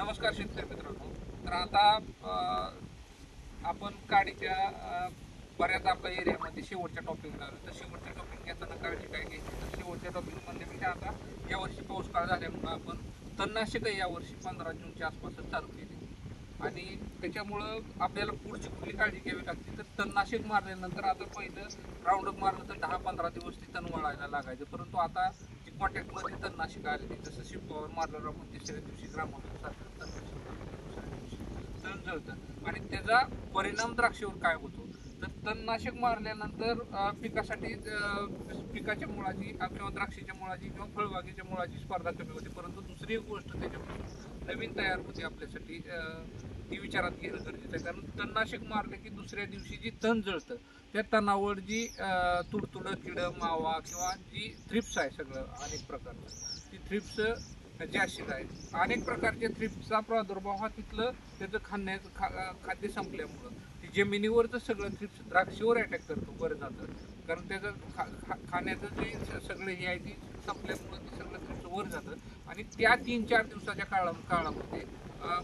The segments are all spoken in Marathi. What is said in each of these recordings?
नमस्कार शेतकरी मित्रांनो. तर आता आपण काडीच्या बऱ्याच आपल्या एरियामध्ये शेवटच्या टॉपिकला आलो. तर शेवटच्या टॉपिक घेताना काळजी काय घ्यायची, तर शेवटच्या टॉपिक म्हणण्यापेक्षा आता यावर्षी पाऊस काळ झाल्यामुळं आपण तणनाशक यावर्षी 15 जूनच्या आसपासच चालू केली आणि त्याच्यामुळं आपल्याला पुढची कुठली काळजी घ्यावी लागते. तर तणनाशक मारल्यानंतर आता पहिलं राऊंडअप मारलं तर 10-15 दिवस ती तण वळायला लागायचं, परंतु आता जी कॉन्टॅक्टमध्ये तणनाशक आलेली, जसं शिपवर मारल्यावर आपण तिसऱ्या दिवशी ग्रामोसारखं तणनाशक मारलं, दुसऱ्या दिवशी तण जळतं आणि त्याचा परिणाम द्राक्षावर काय होतो. तर तणनाशक मारल्यानंतर पिकासाठी पिकाच्या मुळाची किंवा द्राक्षाच्या मुळाची किंवा फळबागेच्या मुळाची स्पर्धा कमी होते, परंतु दुसरी एक गोष्ट त्याच्यापासून नवीन तयार होते आपल्यासाठी, ती विचारात घेणं गरजेचं आहे. कारण तणनाशक मारलं की दुसऱ्या दिवशी जी तण जळतं त्या तणावर जी तुडतुडं किड मावा किंवा जी थ्रिप्स आहे सगळं अनेक प्रकारचं, ती थ्रिप्स जास्त आहे. अनेक प्रकारच्या थ्रिप्सचा प्रादुर्भाव हा तिथलं त्याचं खाद्य संपल्यामुळं ती जमिनीवरचं सगळं थ्रिप्स द्राक्षीवर अटॅक करतो बरं जातं. कारण त्याचं खाण्याचं जे सगळं हे आहे ती संपल्यामुळं ते सगळं थ्रिप्स वर जातं आणि त्या 3-4 दिवसाच्या काळामध्ये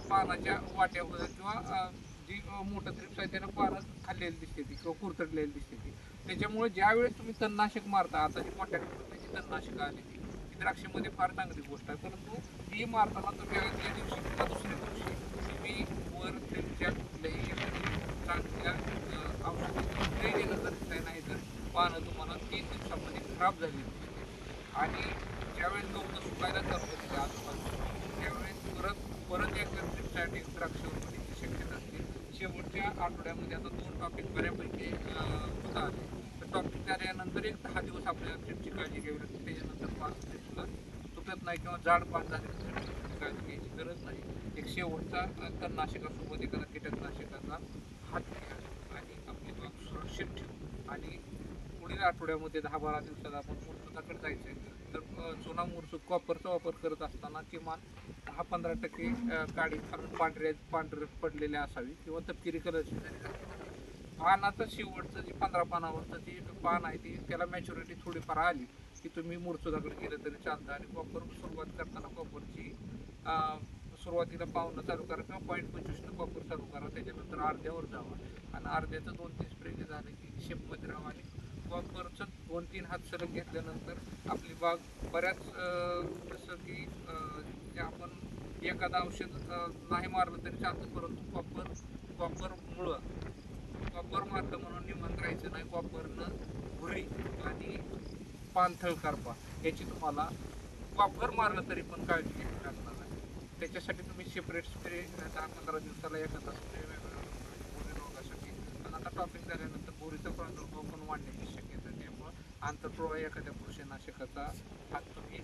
पानाच्या वाट्यावर किंवा जी मोठं थ्रिप्स आहे त्यानं पानं खाल्लेली दिसते ती किंवा कुरतडलेली दिसते ती. त्याच्यामुळे ज्या वेळेस तुम्ही तणनाशक मारता, आता जी कॉन्टॅक्टमध्ये जी तणनाशक आली ती द्राक्षामध्ये फार चांगली गोष्ट आहे, परंतु ती मारताना तुम्ही आदल्या दिवशी किंवा दुसऱ्या दिवशी तुम्ही वर थ्रिप्सच्या कुठल्याही चांगल्या औषधी स्प्रे देणं गरजेचं आहे, नाही तर पानं तुम्हाला 3 दिवसामध्ये खराब झालेली दिसते. आणि ज्यावेळेस गवतं सुकायला चालू होते आजूबाजूला त्यावेळेस परत परत एकदा थ्रिप्ससाठी द्राक्षावर पडण्याची शक्यता असते. शेवटच्या आठवड्यामध्ये आता 2 टॉपिक बऱ्यापैकी होता आले. तर टॉपिक झाल्यानंतर एक 10 दिवस आपल्याला थ्रिप्सची काळजी घ्यावी लागते. त्याच्यानंतर पान थ्रिप्सला तुटत नाही किंवा जाड पान झाले तर थ्रिप्सची काळजी घ्यायची गरज नाही. एक शेवटचा तणनाशकासोबत एखादा कीटकनाशकाचा हात घ्या आणि आपली बाग सुरक्षित ठेवू. आणि पुढील आठवड्यामध्ये 10-12 दिवसात आपण मुरसूदाकडे जायचं आहे. तर चुना मुरसूद कॉपरचा वापर करत असताना किमान 10-15% काडी खालून पांढरे पडलेले असावी किंवा तपकिरी कलरची झाली असावी. पानाचं शेवटचं जी 15 पानावरचं जी पान आहे ती त्याला मॅच्युरिटी थोडीफार आली की तुम्ही मुरसूदाकडे गेलं तरी चालतं. आणि कॉपर सुरुवात करताना कॉपरची सुरुवातीला पावनं चालू करा किंवा 0.25 कॉपर चालू करा, त्याच्यानंतर अर्ध्यावर जावा आणि अर्ध्याचं 2-3 स्प्रे झालं की शेपमध्ये राहा. आणि कॉपरचं 2-3 हात सलग घेतल्यानंतर आपली बाग बऱ्याच जसं की आपण एखादं औषध नाही मारलं तरी चालतं, परंतु कॉपर मारलं म्हणून निमंत राहायचं नाही. कॉपरनं भुरी आणि पाणथळ करपा याची तुम्हाला कॉपर मारलं तरी पण काळजी घ्यावी लागणार आहे. त्याच्यासाठी तुम्ही सेपरेट स्प्रे 10-15 दिवसाला एखादा स्प्रे वेगळा बोरी रोगासाठी. पण आता टॉपिक झाल्यानंतर बोरीचा प्रादुर्भाव पण वाढण्याची शक्यता आहे. त्यामुळं आंतरप्रवाह एखाद्या बुरशीनाशकाचा हात तुम्ही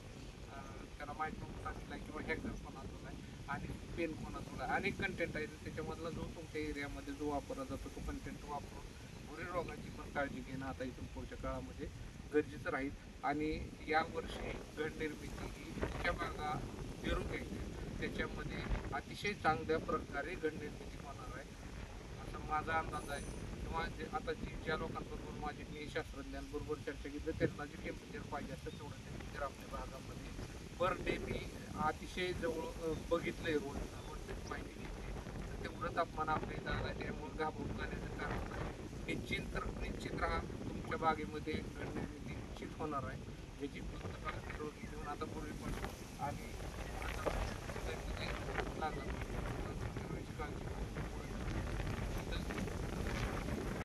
त्याला मायक्रो टाकला किंवा हॅकर कोणातून आहे आणि पेन कोणातून आहे, अनेक कंटेंट आहे. त्याच्यामधला जो तुमच्या एरियामध्ये जो वापरला जातो तो कंटेंट वापरून बोरी रोगाची पण काळजी घेणं आता इथून पुढच्या काळामध्ये गरजेचं राहील. आणि यावर्षी घड निर्मिती ही तुमच्या बागा पेरू घ्यायची त्याच्यामध्ये अतिशय चांगल्या प्रकारे घड निर्मिती होणार आहे असा माझा अंदाज आहे. किंवा आता ज्या लोकांबरोबर माझी मी शास्त्रज्ञांबरोबर चर्चा केली तर त्यांना जे टेम्परेचर पाहिजे असतं तेवढं टेम्परेचर आपल्या भागामध्ये पर डे मी अतिशय जवळ बघितलं आहे. रोज माहिती घेतली तर तेवढं तापमान आपल्या इथं आलं आहे, त्यामुळे घाबरून जाण्याचं कारण नाही. निश्चित राहा, तुमच्या बागेमध्ये घड निर्मिती निश्चित होणार आहे, ज्याची फक्त निरोगी घेऊन आता पूर्वीपासून आणि